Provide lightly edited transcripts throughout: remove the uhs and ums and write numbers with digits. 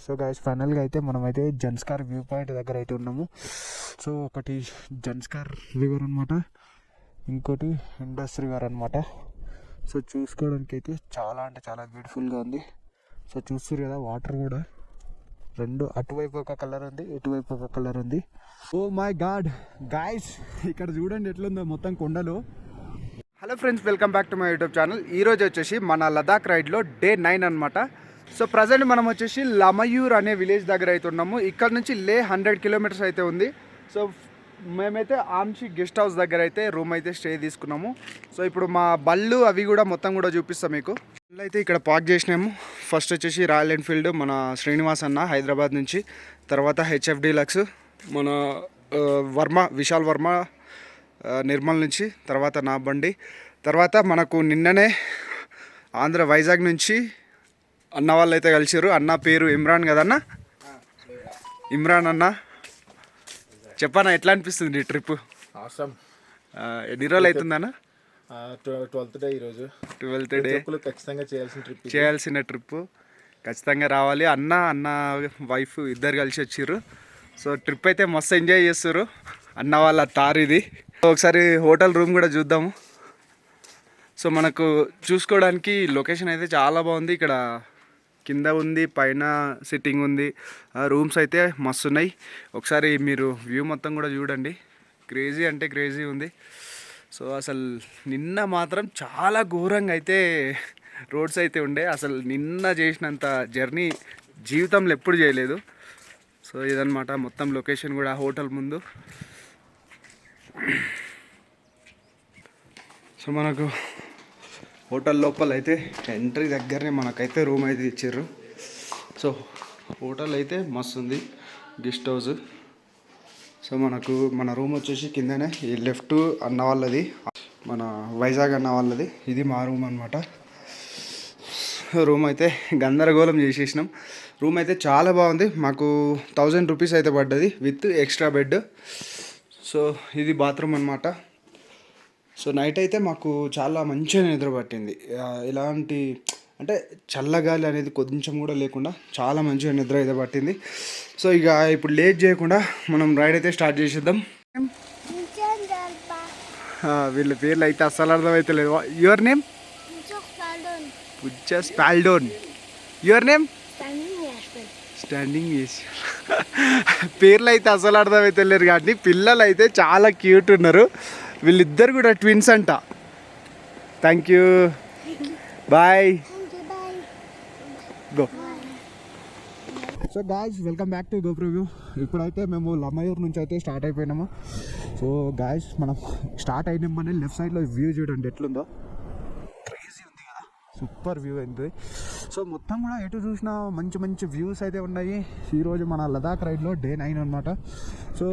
So guys ఫైనల్గా అయితే మనమైతే జన్స్కార్ వ్యూ పాయింట్ దగ్గర అయితే ఉన్నాము. సో ఒకటి జన్స్కార్ రివర్ అనమాట, ఇంకోటి ఇండస్ రివర్ అనమాట. సో చూసుకోవడానికి అయితే చాలా అంటే చాలా బ్యూటిఫుల్గా ఉంది. సో చూస్తారు కదా వాటర్ కూడా రెండు, అటువైపు ఒక కలర్ ఉంది, ఇటువైపు ఒక కలర్ ఉంది. ఓ మై గాడ్ గాయస్, ఇక్కడ చూడండి ఎట్లుందో మొత్తం కొండలు. Hello friends, welcome back to my YouTube channel. ఈరోజు వచ్చేసి మన లదాఖ్ రైడ్లో డే 9 అనమాట. సో ప్రజెంట్ మనం వచ్చేసి లమయూర్ అనే విలేజ్ దగ్గర అయితే ఉన్నాము. ఇక్కడ నుంచి లే 100 కిలోమీటర్స్ అయితే ఉంది. సో మేమైతే ఆమ్చి గెస్ట్ హౌస్ దగ్గర అయితే రూమ్ అయితే స్టే తీసుకున్నాము. సో ఇప్పుడు మా బళ్ళు అవి కూడా మొత్తం కూడా చూపిస్తాం మీకు. అయితే ఇక్కడ పార్క్ చేసినాము. ఫస్ట్ వచ్చేసి రాయల్ ఎన్ఫీల్డ్ మన శ్రీనివాస్ అన్న హైదరాబాద్ నుంచి, తర్వాత హెచ్ఎఫ్ డీలక్స్ మన వర్మ విశాల్ వర్మ నిర్మల్ నుంచి, తర్వాత నా బండి, తర్వాత మనకు నిన్ననే ఆంధ్ర వైజాగ్ నుంచి అన్న వాళ్ళు అయితే కలిసారు. అన్న పేరు ఇమ్రాన్ కదన్న? ఇమ్రాన్ అన్న, చెప్పన్నా ఎట్లా అనిపిస్తుంది ఈ ట్రిప్? అవసరం ఎన్ని రోజులు అవుతుందన్న? 12th డే ఈరోజు. 12th డే ఖచ్చితంగా చేయాల్సిన ట్రిప్ ఖచ్చితంగా రావాలి. అన్న వైఫ్ ఇద్దరు కలిసి వచ్చారు. సో ట్రిప్ అయితే మస్తు ఎంజాయ్ చేస్తారు. అన్న వాళ్ళ తారు ఇది. ఒకసారి హోటల్ రూమ్ కూడా చూద్దాము. సో మనకు చూసుకోవడానికి లొకేషన్ అయితే చాలా బాగుంది. ఇక్కడ కింద ఉంది, పైన సిట్టింగ్ ఉంది, రూమ్స్ అయితే మస్తు ఉన్నాయి. ఒకసారి మీరు వ్యూ మొత్తం కూడా చూడండి. క్రేజీ అంటే క్రేజీ ఉంది. సో అసలు నిన్న మాత్రం చాలా ఘోరంగా అయితే రోడ్స్ అయితే ఉండే. అసలు నిన్న చేసినంత జర్నీ జీవితంలో ఎప్పుడు చేయలేదు. సో ఇదన్నమాట మొత్తం లొకేషన్ కూడా హోటల్ ముందు. సో మనకు హోటల్ లోపల అయితే ఎంట్రీ దగ్గరనే మనకైతే రూమ్ అయితే ఇచ్చారు. సో హోటల్ అయితే మస్తు ఉంది, గెస్ట్ హౌస్. సో మనకు మన రూమ్ వచ్చేసి కిందనే, ఈ లెఫ్ట్ అన్న వాళ్ళది, మన వైజాగ్ అన్న వాళ్ళది. ఇది మా రూమ్ అనమాట. రూమ్ అయితే గందరగోళం చేసేసినాం. రూమ్ అయితే చాలా బాగుంది. మాకు 1000 రూపీస్ అయితే పడ్డది విత్ ఎక్స్ట్రా బెడ్. సో ఇది బాత్రూమ్ అనమాట. సో నైట్ అయితే మాకు చాలా మంచిగా నిద్ర పట్టింది. ఇలాంటి అంటే చల్లగాలి అనేది కొంచెం కూడా లేకుండా చాలా మంచిగా నిద్ర అయితే పట్టింది. సో ఇక ఇప్పుడు లేట్ చేయకుండా మనం రైడ్ అయితే స్టార్ట్ చేసేద్దాం. వీళ్ళ పేర్లు అయితే అస్సలు అర్థమైతే లేదు. Your name? పుచ్చ స్పాల్డోన్. Your name? స్టాండింగ్ వేసి. పేర్లు అయితే అసలు అర్థమైతే లేరు. కానీ పిల్లలు అయితే చాలా క్యూట్ ఉన్నారు. వీళ్ళిద్దరు కూడా ట్విన్స్ అంట. Thank you, boy, go. So guys, welcome back to GoPro view. ఇప్పుడైతే మేము లమయూర్ నుంచి అయితే స్టార్ట్ అయిపోయినాము. సో గాయ్స్, మనం స్టార్ట్ అయినామని లెఫ్ట్ సైడ్లో వ్యూ చూడండి ఎట్లుందో. క్రేజీ ఉంది కదా, సూపర్ వ్యూ అయింది. సో మొత్తం కూడా ఎటు చూసినా మంచి మంచి వ్యూస్ అయితే ఉన్నాయి. ఈరోజు మన లదాఖ్ రైడ్లో డే 9 అనమాట. సో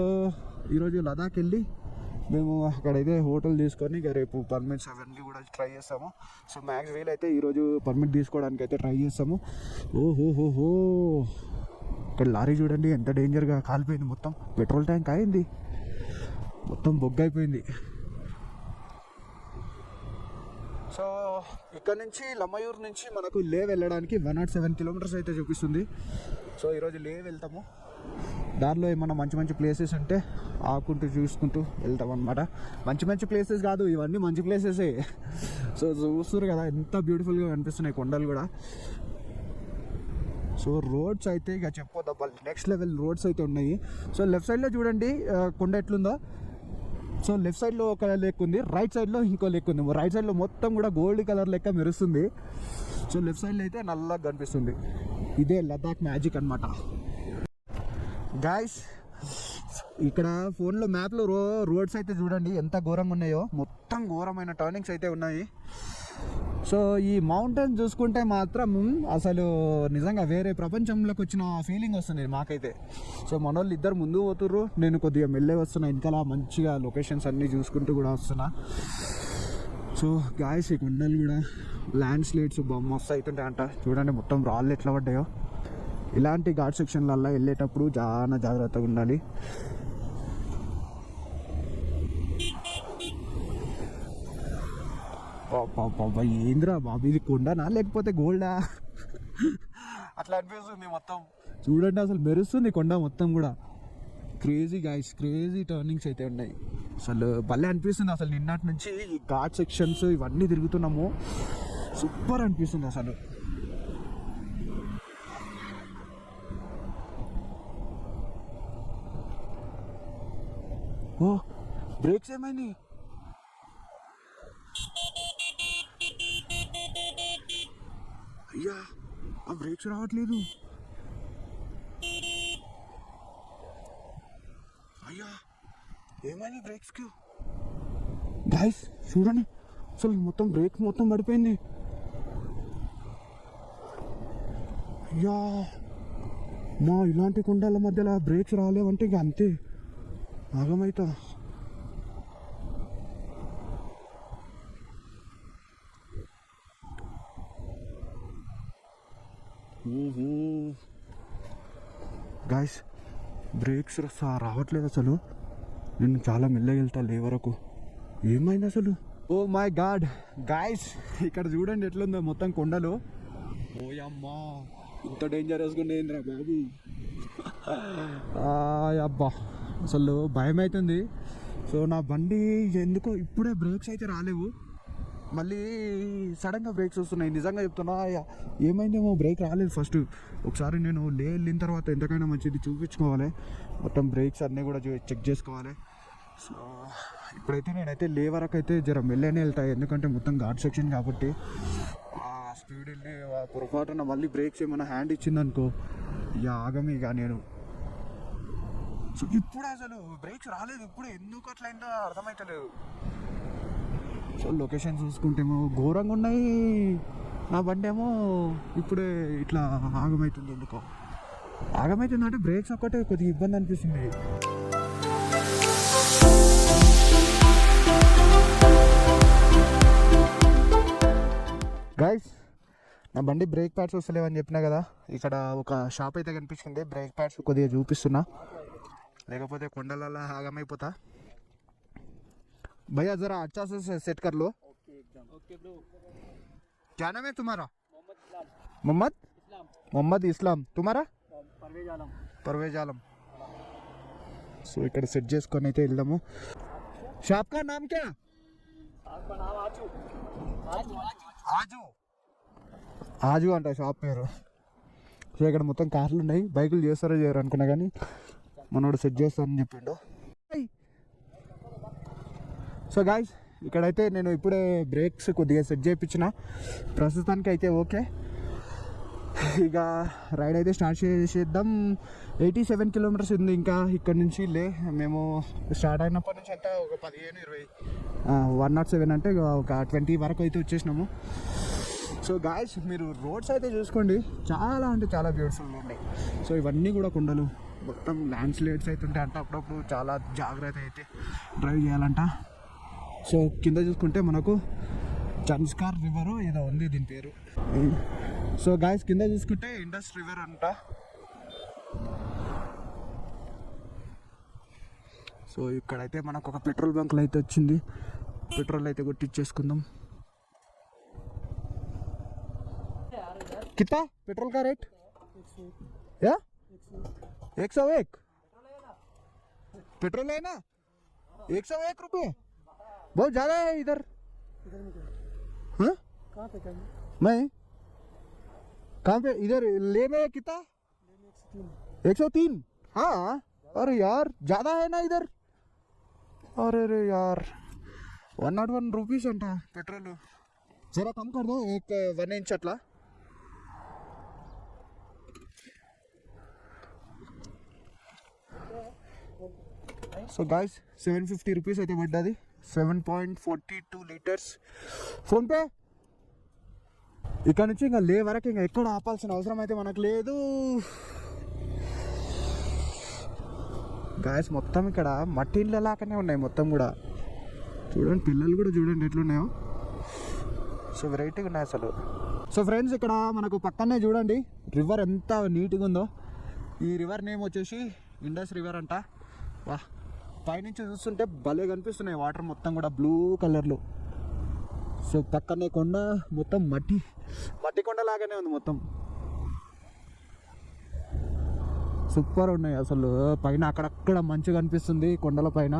ఈరోజు లదాఖ్ వెళ్ళి మేము అక్కడైతే హోటల్ తీసుకొని ఇక రేపు పర్మిట్స్ అవన్నీ కూడా ట్రై చేస్తాము. సో మ్యాక్స్ వీలైతే ఈరోజు పర్మిట్ తీసుకోవడానికి అయితే ట్రై చేస్తాము. ఓహోహోహో, ఇక్కడ లారీ చూడండి ఎంత డేంజర్గా కాలిపోయింది. మొత్తం పెట్రోల్ ట్యాంక్ అయింది, మొత్తం బొగ్గు అయిపోయింది. సో ఇక్కడ నుంచి లమయూర్ నుంచి మనకు లే వెళ్ళడానికి 107 కిలోమీటర్స్ అయితే చూపిస్తుంది. సో ఈరోజు లే వెళ్తాము. దారిలో ఏమన్నా మంచి మంచి ప్లేసెస్ ఉంటే ఆకుంటూ చూసుకుంటూ వెళ్తాం అనమాట. మంచి మంచి ప్లేసెస్ కాదు, ఇవన్నీ మంచి ప్లేసెసే. సో చూస్తారు కదా ఎంత బ్యూటిఫుల్గా కనిపిస్తున్నాయి కొండలు కూడా. సో రోడ్స్ అయితే ఇక చెప్పొద్దా, నెక్స్ట్ లెవెల్ రోడ్స్ అయితే ఉన్నాయి. సో లెఫ్ట్ సైడ్లో చూడండి కొండ ఎట్లుందో. సో లెఫ్ట్ సైడ్లో ఒక లెక్క ఉంది, రైట్ సైడ్లో ఇంకో లెక్క ఉంది. రైట్ సైడ్లో మొత్తం కూడా గోల్డ్ కలర్ లెక్క మెరుస్తుంది. సో లెఫ్ట్ సైడ్లో అయితే నల్లగా కనిపిస్తుంది. ఇదే లదాఖ్ మ్యాజిక్ అనమాట. గాయ్స్, ఇక్కడ ఫోన్లో మ్యాప్లో రోడ్స్ అయితే చూడండి ఎంత ఘోరంగా ఉన్నాయో. మొత్తం ఘోరమైన టర్నింగ్స్ అయితే ఉన్నాయి. సో ఈ మౌంటైన్ చూసుకుంటే మాత్రం అసలు నిజంగా వేరే ప్రపంచంలోకి వచ్చిన ఫీలింగ్ వస్తుంది మాకైతే. సో మన వాళ్ళు ఇద్దరు ముందు పోతుర్రు, నేను కొద్దిగా మెల్లే వస్తున్నా వెనకాల. మంచిగా లొకేషన్స్ అన్నీ చూసుకుంటూ కూడా వస్తున్నా. సో గాయ్స్, ఈ కొండలు కూడా ల్యాండ్ స్లైడ్స్ మస్తు అవుతుంటాయి అంట. చూడండి మొత్తం రాళ్ళు ఎట్లా పడ్డాయో. ఇలాంటి ఘాట్ సెక్షన్లల్లో వెళ్ళేటప్పుడు చాలా జాగ్రత్తగా ఉండాలి. ఏంద్రా బాబు, ఇది కొండనా లేకపోతే గోల్డా? అట్లా అనిపిస్తుంది మొత్తం. చూడండి అసలు మెరుస్తుంది కొండ మొత్తం కూడా. క్రేజీ గైస్, క్రేజీ టర్నింగ్స్ అయితే ఉన్నాయి. అసలు భలే అనిపిస్తుంది. అసలు నిన్నటి నుంచి ఈ ఘాట్ సెక్షన్స్ ఇవన్నీ తిరుగుతున్నాము, సూపర్ అనిపిస్తుంది అసలు. ఓ బ్రేక్స్ ఏమైంది? అయ్యా ఆ బ్రేక్స్ రావట్లేదు. అయ్యా ఏమైంది బ్రేక్స్కి? గైస్ చూడండి అసలు మొత్తం బ్రేక్ మొత్తం పడిపోయింది. అయ్యా మా ఇలాంటి కొండల మధ్యలో బ్రేక్స్ రాలేవంటే ఇక అంతే, ఆగమైతా. గాయస్ బ్రేక్స్ రావట్లేదు అసలు. నేను చాలా మెల్లగా వెళ్తా లే వరకు. ఏమైంది అసలు? ఓ మై గాడ్ గాయస్, ఇక్కడ చూడండి ఎట్లుందో మొత్తం కొండలు. ఓయమ్మా ఇంత డేంజరస్గా ఉండేంద్రా బాబు. అబ్బా అసలు భయం అవుతుంది. సో నా బండి ఎందుకో ఇప్పుడే బ్రేక్స్ అయితే రాలేవు, మళ్ళీ సడన్గా బ్రేక్స్ వస్తున్నాయి. నిజంగా చెప్తున్నా, ఏమైందేమో బ్రేక్ రాలేదు ఫస్ట్. ఒకసారి నేను వెళ్ళిన తర్వాత ఎంతకైనా మంచిది చూపించుకోవాలి, మొత్తం బ్రేక్స్ అన్నీ కూడా చెక్ చేసుకోవాలి. సో ఇప్పుడైతే నేనైతే వరకు అయితే జర మెల్లనే వెళ్తాయి, ఎందుకంటే మొత్తం ఘాట్ సెక్షన్ కాబట్టి. స్పీడ్ వెళ్ళి పొరపాటున మళ్ళీ బ్రేక్స్ ఏమైనా హ్యాండ్ ఇచ్చిందనుకో ఇక ఆగమే ఇక నేను. సో ఇప్పుడు అసలు బ్రేక్స్ రాలేదు, ఇప్పుడు ఎందుకు అట్లయిందో అర్థమవుతలేదు. సో లొకేషన్ చూసుకుంటేమో ఘోరంగా ఉన్నాయి, నా బండి ఏమో ఇప్పుడే ఇట్లా ఆగమవుతుంది. ఎందుకో ఆగమవుతుంది అంటే బ్రేక్స్ ఒక్కటే కొద్దిగా ఇబ్బంది అనిపిస్తుంది. గైస్ నా బండి బ్రేక్ ప్యాడ్స్ వస్తలేవని చెప్పినా కదా, ఇక్కడ ఒక షాప్ అయితే కనిపించింది, బ్రేక్ ప్యాడ్స్ కొద్దిగా చూపిస్తున్నా, లేకపోతే కొండలలో ఆగమైపోతా. भैया जरा अच्छा से सेट कर लो. Okay bro. क्या नाम है तुम्हारा? मोहम्मद मोहम्मद इस्लाम. तुम्हारा? परवेज आलम. సో ఇక్కడ సెట్ చేసుకొని అయితే వెళ్దాము. షాప్ కా నామ్ క్యా? ఆజు. ఆజు అంట షాప్ పేరు. సో ఇక్కడ మొత్తం కార్లు ఉన్నాయి, బైకులు చేస్తారో చేయరు అనుకున్నా కానీ మనోడు సెట్ చేస్తారని చెప్పిండు. సో గాయ్స్ ఇక్కడైతే నేను ఇప్పుడే బ్రేక్స్ కొద్దిగా సెట్ చేయించిన, ప్రస్తుతానికి అయితే ఓకే. ఇక రైడ్ అయితే స్టార్ట్ చేసేద్దాం. 87 కిలోమీటర్స్ ఉంది ఇంకా ఇక్కడ నుంచి మేము స్టార్ట్ అయినప్పటి నుంచి అంటే ఒక 15-20 107 అంటే ఒక 20 వరకు అయితే వచ్చేసినాము. సో గాయ్స్ మీరు రోడ్స్ అయితే చూసుకోండి, చాలా అంటే చాలా బ్యూటిఫుల్గా ఉన్నాయి. సో ఇవన్నీ కూడా కొండలు, మొత్తం ల్యాండ్ స్లైడ్స్ అయితే ఉంటాయి అంట, అప్పుడప్పుడు చాలా జాగ్రత్త అయితే డ్రైవ్ చేయాలంట. సో కింద చూసుకుంటే మనకు జన్స్కార్ రివర్ ఏదో ఉంది దీని పేరు. సో గాయస్ కింద చూసుకుంటే ఇండస్ రివర్ అంట. సో ఇక్కడైతే మనకు ఒక పెట్రోల్ బంక్లో అయితే వచ్చింది, పెట్రోల్ అయితే కొట్టించేసుకుందాం. कितना पेट्रोल का रेट? या 101 पेट्रोल है ना, 101 रुपये बहुत ज़्यादा है इधर. हाँ मैं कहाँ पे इधर ले में कितना? 103. हाँ अरे यार ज़्यादा है ना इधर. अरे यार 101 रुपीस अंट पेट्रोल, ज़रा कम कर दो, 1 इंच अट्ला. సో గాయ్స్ 750 రూపీస్ అయితే పడ్డది, 7.42 లీటర్స్ ఫోన్పే. ఇక్కడ నుంచి ఇంకా వరకు ఇంకా ఎక్కడ ఆపాల్సిన అవసరం అయితే మనకు లేదు. గాయ్స్ మొత్తం ఇక్కడ మట్టి ఇళ్ళ లాగానే ఉన్నాయి మొత్తం కూడా, చూడండి పిల్లలు కూడా చూడండి ఎట్లున్నాయో. సో వెరైటీగా ఉన్నాయి అసలు. సో ఫ్రెండ్స్ ఇక్కడ మనకు పక్కనే చూడండి రివర్ ఎంత నీట్గా ఉందో. ఈ రివర్ నేమ్ వచ్చేసి ఇండస్ రివర్ అంట. వా పైనుంచి చూస్తుంటే భలే కనిపిస్తున్నాయి వాటర్ మొత్తం కూడా బ్లూ కలర్లో. సో పక్కనే కొండ మొత్తం మట్టి కొండ లాగానే ఉంది మొత్తం. సూపర్ ఉన్నాయి అసలు. పైన అక్కడక్కడ మంచిగా అనిపిస్తుంది కొండల పైన.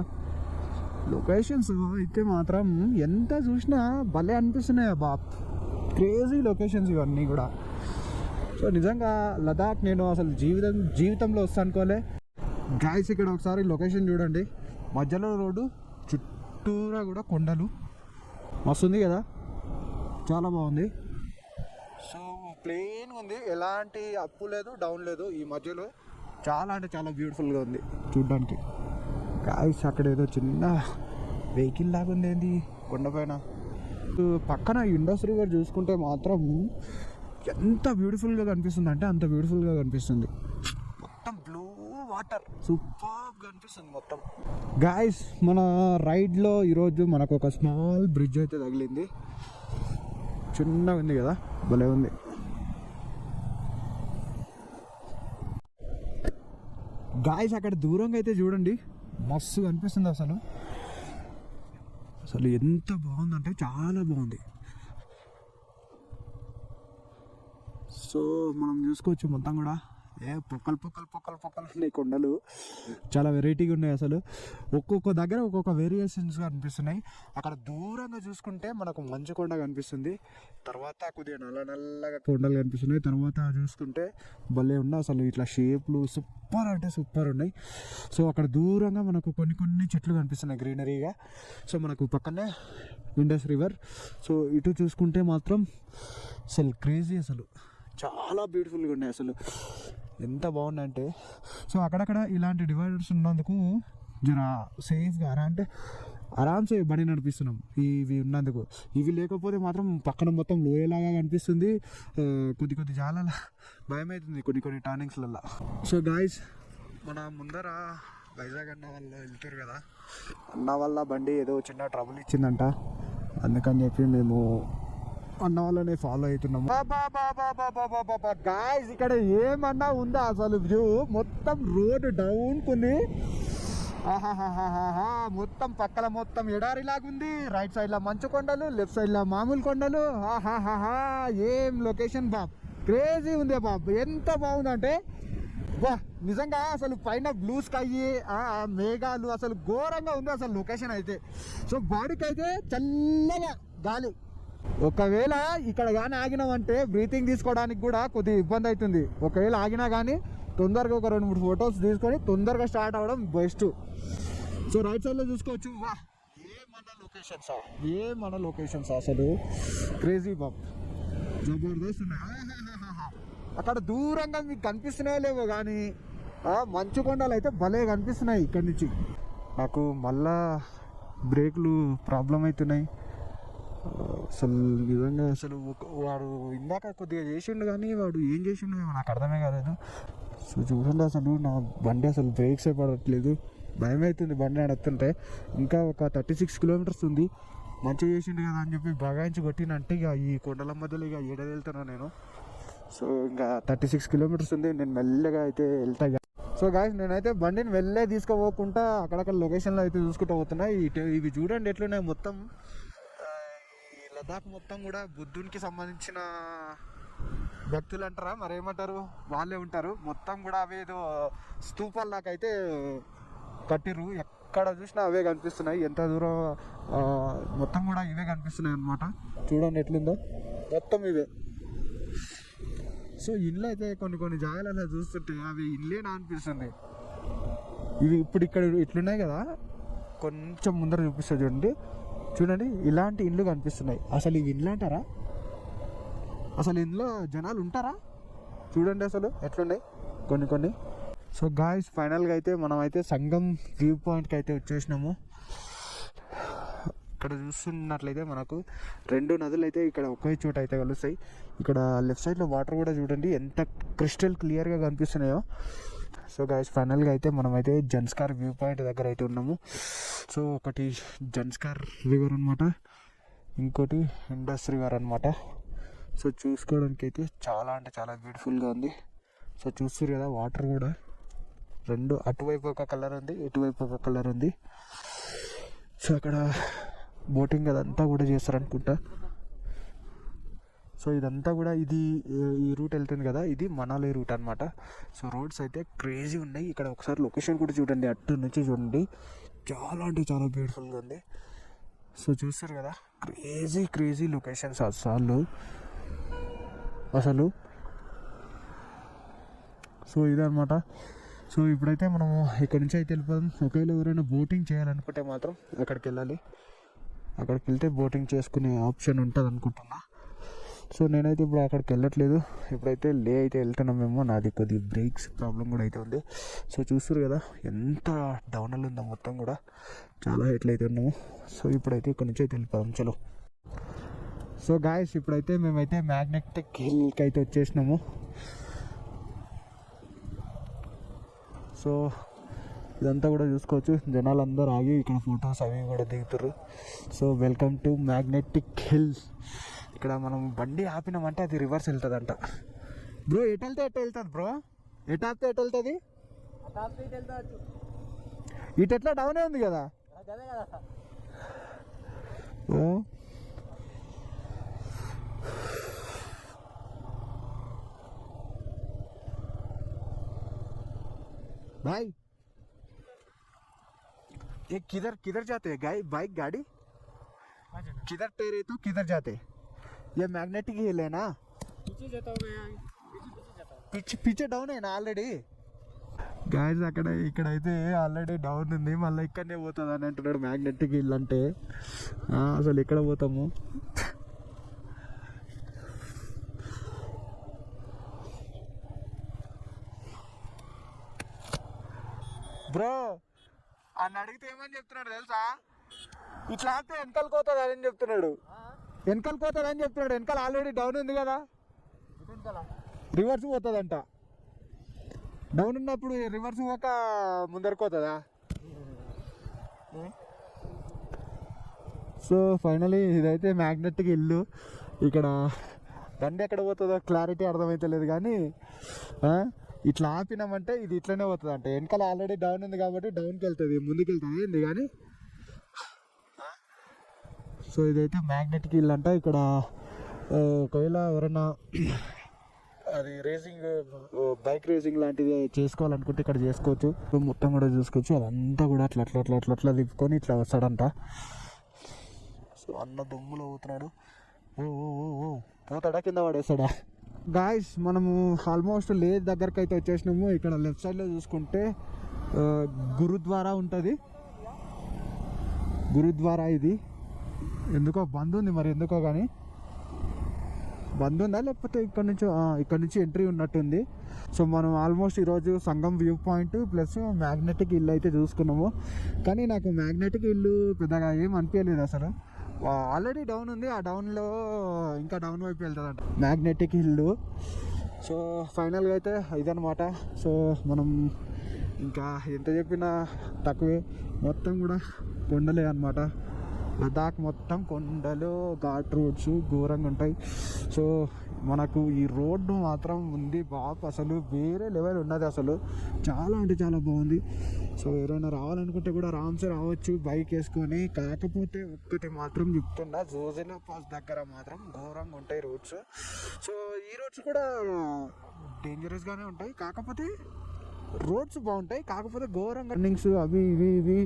లొకేషన్స్ అయితే మాత్రం ఎంత చూసినా భలే అనిపిస్తున్నాయి బా. క్రేజీ లొకేషన్స్ ఇవన్నీ కూడా. సో నిజంగా లదాఖ్ నేను అసలు జీవితంలో వస్తా అనుకోలే. గాయస్ ఇక్కడ ఒకసారి లొకేషన్ చూడండి. మధ్యలో రోడ్డు, చుట్టూరా కూడా కొండలు. మస్తుంది కదా, చాలా బాగుంది. సో ప్లెయిన్ ఉంది, ఎలాంటి అప్పు లేదు, డౌన్ లేదు. ఈ మధ్యలో చాలా అంటే చాలా బ్యూటిఫుల్గా ఉంది చూడ్డానికి. గాయస్ అక్కడ ఏదో చిన్న వెహికల్ లాగా ఉంది ఏంది కొండపైన. పక్కన ఇండస్ రివర్ చూసుకుంటే మాత్రం ఎంత బ్యూటిఫుల్గా కనిపిస్తుంది అంటే అంత బ్యూటిఫుల్గా కనిపిస్తుంది. మొత్తం బ్లూ వాటర్ సూపర్గా అనిపిస్తుంది మొత్తం. గాయస్ మన రైడ్లో ఈరోజు మనకు ఒక స్మాల్ బ్రిడ్జ్ అయితే తగిలింది. చిన్నగా ఉంది కదా, భలే ఉంది. గాయస్ అక్కడ దూరంగా అయితే చూడండి, మస్తు అనిపిస్తుంది అసలు. అసలు ఎంత బాగుందంటే చాలా బాగుంది. సో మనం చూసుకోవచ్చు మొత్తం కూడా పొక్కలు ఉన్నాయి కొండలు. చాలా వెరైటీగా ఉన్నాయి అసలు. ఒక్కొక్క దగ్గర ఒక్కొక్క వేరియేషన్స్గా అనిపిస్తున్నాయి. అక్కడ దూరంగా చూసుకుంటే మనకు మంచు కొండ కనిపిస్తుంది, తర్వాత కొద్దిగా నల్లగా కొండలు కనిపిస్తున్నాయి, తర్వాత చూసుకుంటే భలే ఉన్నాయి అసలు. ఇట్లా షేప్లు సూపర్ అంటే సూపర్ ఉన్నాయి. సో అక్కడ దూరంగా మనకు కొన్ని చెట్లు కనిపిస్తున్నాయి గ్రీనరీగా. సో మనకు పక్కనే ఇండస్ రివర్. సో ఇటు చూసుకుంటే మాత్రం అసలు క్రేజీ, అసలు చాలా బ్యూటిఫుల్గా ఉన్నాయి అసలు. ఎంత బాగున్నాయంటే. సో అక్కడక్కడ ఇలాంటి డివైడర్స్ ఉన్నందుకు జర సేఫ్గా అంటే ఆరామ్సే బండి నడిపిస్తున్నాం ఇవి ఉన్నందుకు. ఇవి లేకపోతే మాత్రం పక్కన మొత్తం లోయలాగా కనిపిస్తుంది. కొద్ది చాలా భయం అవుతుంది కొన్ని టర్నింగ్స్లలో. సో గాయస్ మన ముందర వైజాగ్ అన్న వాళ్ళు వెళ్తారు కదా, అన్న వాళ్ళ బండి ఏదో చిన్న ట్రబుల్ ఇచ్చిందంట. అందుకని చెప్పి మేము అన్న వాళ్ళనే ఫాలో అవుతున్నాము. గాయస్ ఇక్కడ ఏమన్నా ఉందా అసలు? వ్యూ మొత్తం రోడ్ డౌన్ కొని మొత్తం పక్కల మొత్తం ఎడారిలాగుంది. రైట్ సైడ్ లో మంచు కొండలు, లెఫ్ట్ సైడ్ లో మామూలు కొండలు. ఏం లొకేషన్ బాబ్, క్రేజీ ఉంది బాబ్. ఎంత బాగుందంటే వా, నిజంగా అసలు పైన బ్లూ స్కై, మేఘాలు, అసలు ఘోరంగా ఉంది అసలు లొకేషన్ అయితే. సో బాడీకి అయితే చల్లగా గాలి. ఒకవేళ ఇక్కడ కానీ ఆగినామంటే బ్రీతింగ్ తీసుకోవడానికి కూడా కొద్దిగా ఇబ్బంది అవుతుంది. ఒకవేళ ఆగినా కానీ తొందరగా ఒక 2-3 ఫొటోస్ తీసుకొని తొందరగా స్టార్ట్ అవ్వడం బెస్ట్. సో రైట్ సైడ్లో చూసుకోవచ్చు. వా, ఏమన్నా లొకేషన్స్ అసలు క్రేజీ బాబ్, జబర్దస్త్ ఉన్నాయి. అక్కడ దూరంగా మీకు కనిపిస్తున్నాయో లేవో కానీ మంచు కొండలు అయితే భలే కనిపిస్తున్నాయి ఇక్కడి నుంచి. నాకు మళ్ళా బ్రేక్లు ప్రాబ్లం అవుతున్నాయి అసలు. నిజంగా అసలు వాడు ఇందాక కొద్దిగా చేసిండు కానీ వాడు ఏం చేసిండు నాకు అర్థమే కాలేదు. సో చూడండి అసలు నా బండి అసలు బ్రేక్సే పడట్లేదు. భయం అవుతుంది బండి నడుస్తుంటే. ఇంకా ఒక 36 కిలోమీటర్స్ ఉంది. మంచిగా చేసిండు కదా అని చెప్పి బగాయించి కొట్టినంటే ఇక ఈ కొండల మధ్యలో ఇక వెళ్తాను నేను. సో ఇంకా 36 కిలోమీటర్స్ ఉంది, నేను మెల్లగా అయితే వెళ్తా. సో గాయస్ నేనైతే బండిని వెళ్ళే తీసుకోపోకుండా అక్కడక్కడ లొకేషన్లో అయితే చూసుకుంటూ పోతున్నా. ఇవి చూడండి ఎట్లున్నాయి మొత్తం. లదాఖ్ మొత్తం కూడా బుద్ధునికి సంబంధించిన వ్యక్తులు అంటారా మరేమంటారు, వాళ్ళే ఉంటారు మొత్తం కూడా. అవి ఏదో స్తూపాల్లాగా అయితే కట్టిర్రు, ఎక్కడ చూసినా అవే కనిపిస్తున్నాయి. ఎంత దూరం మొత్తం కూడా ఇవే కనిపిస్తున్నాయి అన్నమాట. చూడండి ఎట్లుందో మొత్తం ఇవే. సో ఇల్లు అయితే కొన్ని జాగాలలో చూస్తుంటే అవి ఇల్లేనా అనిపిస్తుంది. ఇవి ఇప్పుడు ఇక్కడ ఇట్లున్నాయి కదా, కొంచెం ముందర చూపిస్తుంది చూడండి ఇలాంటి ఇండ్లు కనిపిస్తున్నాయి. అసలు ఇవి ఇండ్లు అంటారా? అసలు ఇందులో జనాలు ఉంటారా? చూడండి అసలు ఎట్లున్నాయి కొన్ని. సో గాయ్స్ ఫైనల్గా అయితే మనం అయితే సంగం వ్యూ పాయింట్కి అయితే వచ్చేసినాము. ఇక్కడ చూస్తున్నట్లయితే మనకు 2 నదులు అయితే ఇక్కడ ఒకే చోట అయితే కలుస్తాయి. ఇక్కడ లెఫ్ట్ సైడ్లో వాటర్ కూడా చూడండి ఎంత క్రిస్టల్ క్లియర్గా కనిపిస్తున్నాయో. సో గాయ్స్ ఫైనల్గా అయితే మనమైతే జన్స్కార్ వ్యూ పాయింట్ దగ్గర అయితే ఉన్నాము. సో ఒకటి జన్స్కార్ రివర్ అనమాట, ఇంకోటి ఇండస్ రివర్ అనమాట. సో చూసుకోవడానికి అయితే చాలా అంటే చాలా బ్యూటిఫుల్గా ఉంది. సో చూస్తారు కదా వాటర్ కూడా 2 అటువైపు ఒక కలర్ ఉంది, ఇటువైపు ఒక కలర్ ఉంది. సో అక్కడ బోటింగ్ అదంతా కూడా చేస్తారనుకుంటా. సో ఇదంతా కూడా ఇది ఈ రూట్ వెళ్తుంది కదా, ఇది మనాలి రూట్ అనమాట. సో రోడ్స్ అయితే క్రేజీ ఉన్నాయి. ఇక్కడ ఒకసారి లొకేషన్ కూడా చూడండి, అటు నుంచి చూడండి, చాలా అంటే చాలా బ్యూటిఫుల్గా ఉంది. సో చూస్తారు కదా, క్రేజీ క్రేజీ లొకేషన్స్ అసలు. సో ఇదనమాట. సో ఇప్పుడైతే మనము ఇక్కడ నుంచి అయితే వెళ్ళిపోదాం. ఒకవేళ ఎవరైనా బోటింగ్ చేయాలనుకుంటే మాత్రం అక్కడికి వెళ్ళాలి. అక్కడికి వెళ్తే బోటింగ్ చేసుకునే ఆప్షన్ ఉంటుంది అనుకుంటున్నా. సో నేనైతే ఇప్పుడు అక్కడికి వెళ్ళట్లేదు. ఇప్పుడైతే లే అయితే వెళ్తున్నాం మేము. నాది కొద్ది బ్రేక్స్ ప్రాబ్లం కూడా అయితే ఉంది. సో చూస్తారు కదా ఎంత డౌన్లో ఉందో మొత్తం కూడా, చాలా హైట్లు అయితే ఉన్నాము. సో ఇప్పుడైతే ఇక్కడ నుంచి అయితే వెళ్ళిపోదాం చలో. సో గాయస్ ఇప్పుడైతే మేమైతే మ్యాగ్నెటిక్ హిల్కి అయితే వచ్చేసినాము. సో ఇదంతా కూడా చూసుకోవచ్చు, జనాలు అందరూ ఆగి ఇక్కడ ఫొటోస్ అవి కూడా దిగుతారు. So welcome to magnetic hills. ఇక్కడ మనం బండి ఆపినామంటే అది రివర్స్ వెళ్తుందంట. బ్రో ఎటు వెళ్తుంది బ్రో? ఎటు ఆపితే ఎటు వెళ్తుంది? ఇటు ఎట్లా డౌనే ఉంది కదా. भाई ये किधर किधर जाते हैं बाइक गाड़ी किधर तेरे तो किधर जाते? ये मैग्नेटिक हिल है ना? पीछे जाता हूँ मैं, పీछे డౌన్ అయినా ఆల్రెడీ. గాయస్ అక్కడ ఇక్కడైతే ఆల్రెడీ డౌన్ ఉంది, మళ్ళీ ఇక్కడనే పోతుంది అని అంటున్నాడు. మ్యాగ్నెటిక్ హిల్ అంటే అసలు ఎక్కడ పోతాము? బ్రో అని అడిగితే ఏమని చెప్తున్నాడు తెలుసా? ఇట్లా ఆపితే వెనకాలకు పోతుంది అని చెప్తున్నాడు. వెనకాలకు పోతుంది అని చెప్తున్నాడు. వెనకాల ఆల్రెడీ డౌన్ ఉంది కదా, రివర్స్ పోతుందంట. డౌన్ ఉన్నప్పుడు రివర్స్ పోక ముందరకు పోతుందా? సో ఫైనలీ ఇదైతే మ్యాగ్నెటిక్ ఇల్లు. ఇక్కడ బండి ఎక్కడ పోతుందో క్లారిటీ అర్థమవుతలేదు, కానీ ఇట్లా ఆపినామంటే ఇది ఇట్లనే పోతుంది అంట. వెనకాల ఆల్రెడీ డౌన్ ఉంది కాబట్టి డౌన్కి వెళ్తుంది, ముందుకు వెళ్తుంది ఏంది కానీ. సో ఇదైతే మ్యాగ్నెటిక్ ఇల్లు అంట. ఇక్కడ ఒకవేళ ఎవరైనా అది రేసింగ్ బైక్ రేసింగ్ లాంటిది చేసుకోవాలనుకుంటే ఇక్కడ చేసుకోవచ్చు. మొత్తం కూడా చూసుకోవచ్చు. అదంతా కూడా అట్లా అట్లా అట్లా అట్లా అట్లా తిప్పుకొని ఇట్లా వస్తాడంట. సో అన్న దుమ్ములో పోతున్నాడు. ఓ ఓ ఓ ఓ పోతాడా కింద పడేస్తాడా? గాయస్ మనము ఆల్మోస్ట్ లే దగ్గరకు అయితే వచ్చేసినాము. ఇక్కడ లెఫ్ట్ సైడ్లో చూసుకుంటే గురుద్వారా ఉంటుంది. గురుద్వారా ఇది ఎందుకో బంద్ ఉంది, మరి ఎందుకో కానీ బంద్ ఉందా లేకపోతే ఇక్కడ నుంచి ఎంట్రీ ఉన్నట్టుంది. సో మనం ఆల్మోస్ట్ ఈరోజు సంగం వ్యూ పాయింట్ ప్లస్ మ్యాగ్నెటిక్ ఇల్లు అయితే చూసుకున్నాము. కానీ నాకు మ్యాగ్నెటిక్ ఇల్లు పెద్దగా ఏం అనిపించలేదు అసలు. ఆల్రెడీ డౌన్ ఉంది, ఆ డౌన్లో ఇంకా డౌన్ వైపు వెళ్తుందంట మ్యాగ్నెటిక్ హిల్. సో ఫైనల్గా అయితే ఇదనమాట. సో మనం ఇంకా ఎంత చెప్పినా తక్కువే. మొత్తం కూడా కొండలే అనమాట. లదాఖ్ మొత్తం కొండలు, ఘాట్ రోడ్స్ ఘోరంగా ఉంటాయి. సో మనకు ఈ రోడ్డు మాత్రం ఉంది బాబు, అసలు వేరే లెవెల్ ఉన్నది. అసలు చాలా అంటే చాలా బాగుంది. సో ఎవరైనా రావాలనుకుంటే కూడా ఆరామ్సే రావచ్చు బైక్ వేసుకొని. కాకపోతే ఒక్కటి మాత్రం చెప్తున్నా, జోజిలా పాస్ దగ్గర మాత్రం ఘోరంగా ఉంటాయి రోడ్స్. సో ఈ రోడ్స్ కూడా డేంజరస్గానే ఉంటాయి, కాకపోతే రోడ్స్ బాగుంటాయి. కాకపోతే ఘోరంగా రన్నింగ్స్ అవి ఇవి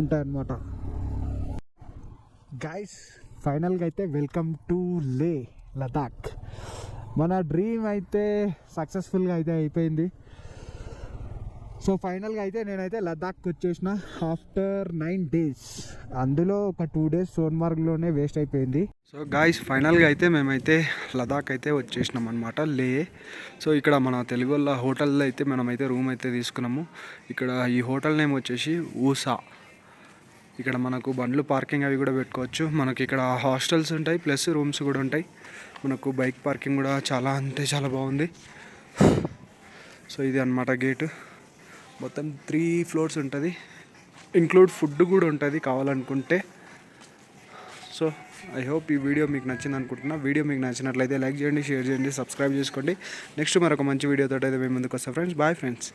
ఉంటాయి అన్నమాట. గైస్ ఫైనల్గా అయితే వెల్కమ్ టు లే లదాఖ్. మన డ్రీమ్ అయితే సక్సెస్ఫుల్గా అయితే అయిపోయింది. సో ఫైనల్గా అయితే నేనైతే లదాఖ్కి వచ్చేసిన ఆఫ్టర్ 9 days. అందులో ఒక 2 days సోన్మార్గ్లోనే వేస్ట్ అయిపోయింది. సో గాయస్ ఫైనల్గా అయితే మేమైతే లదాఖ్ అయితే వచ్చేసినాం అనమాట, లే. సో ఇక్కడ మన తెలుగు వాళ్ళ హోటల్లో అయితే మనమైతే రూమ్ అయితే తీసుకున్నాము. ఇక్కడ ఈ హోటల్ నేమ్ వచ్చేసి ఊసా. ఇక్కడ మనకు బండ్లు పార్కింగ్ అవి కూడా పెట్టుకోవచ్చు. మనకి ఇక్కడ హాస్టల్స్ ఉంటాయి ప్లస్ రూమ్స్ కూడా ఉంటాయి. మనకు బైక్ పార్కింగ్ కూడా చాలా అంటే చాలా బాగుంది. సో ఇది అన్నమాట గేటు. మొత్తం 3 floors ఉంటుంది, ఇంక్లూడ్ ఫుడ్ కూడా ఉంటుంది కావాలనుకుంటే. సో ఐ హోప్ ఈ వీడియో మీకు నచ్చింది అనుకుంటున్నా. వీడియో మీకు నచ్చినట్లయితే లైక్ చేయండి, షేర్ చేయండి, సబ్స్క్రైబ్ చేసుకోండి. నెక్స్ట్ మరొక మంచి వీడియోతో అయితే మేము ముందుకు వస్తాం ఫ్రెండ్స్. Bye friends.